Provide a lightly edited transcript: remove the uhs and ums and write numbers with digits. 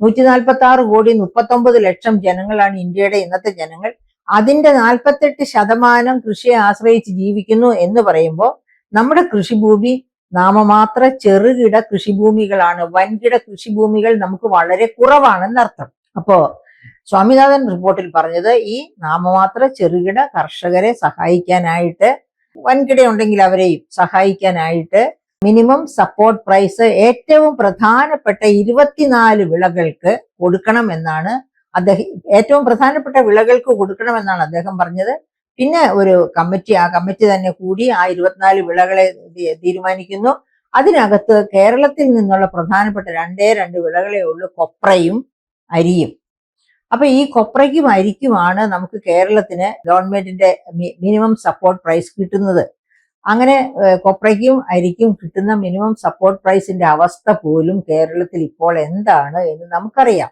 146,39,00,000 ജനങ്ങളാണ് ഇന്ത്യയുടെ ഇന്നത്തെ ജനങ്ങൾ. അതിന്റെ 48% കൃഷിയെ ആശ്രയിച്ച് ജീവിക്കുന്നു എന്ന് പറയുമ്പോൾ നമ്മുടെ കൃഷിഭൂമി നാമമാത്ര ചെറുകിട കൃഷിഭൂമികളാണ്. വൻകിട കൃഷിഭൂമികൾ നമുക്ക് വളരെ കുറവാണെന്നർത്ഥം. അപ്പോ സ്വാമിനാഥൻ റിപ്പോർട്ടിൽ പറഞ്ഞത് ഈ നാമമാത്ര ചെറുകിട കർഷകരെ സഹായിക്കാനായിട്ട്, വൻകിട ഉണ്ടെങ്കിൽ അവരെയും സഹായിക്കാനായിട്ട് മിനിമം സപ്പോർട്ട് പ്രൈസ് ഏറ്റവും പ്രധാനപ്പെട്ട 24 വിളകൾക്ക് കൊടുക്കണമെന്നാണ് അദ്ദേഹം, ഏറ്റവും പ്രധാനപ്പെട്ട വിളകൾക്ക് കൊടുക്കണമെന്നാണ് അദ്ദേഹം പറഞ്ഞത്. പിന്നെ ഒരു കമ്മിറ്റി, ആ കമ്മിറ്റി തന്നെ കൂടി ആ 24 വിളകളെ തീരുമാനിക്കുന്നു. അതിനകത്ത് കേരളത്തിൽ നിന്നുള്ള പ്രധാനപ്പെട്ട 2 വിളകളേ ഉള്ളൂ, കൊപ്രയും അരിയും. അപ്പൊ ഈ കൊപ്രയ്ക്കും അരിക്കുമാണ് നമുക്ക് കേരളത്തിന് ഗവൺമെന്റിന്റെ മിനിമം സപ്പോർട്ട് പ്രൈസ് കിട്ടുന്നത്. അങ്ങനെ കൊപ്രയ്ക്കും അരിക്കും കിട്ടുന്ന മിനിമം സപ്പോർട്ട് പ്രൈസിന്റെ അവസ്ഥ പോലും കേരളത്തിൽ ഇപ്പോൾ എന്താണ് എന്ന് നമുക്കറിയാം.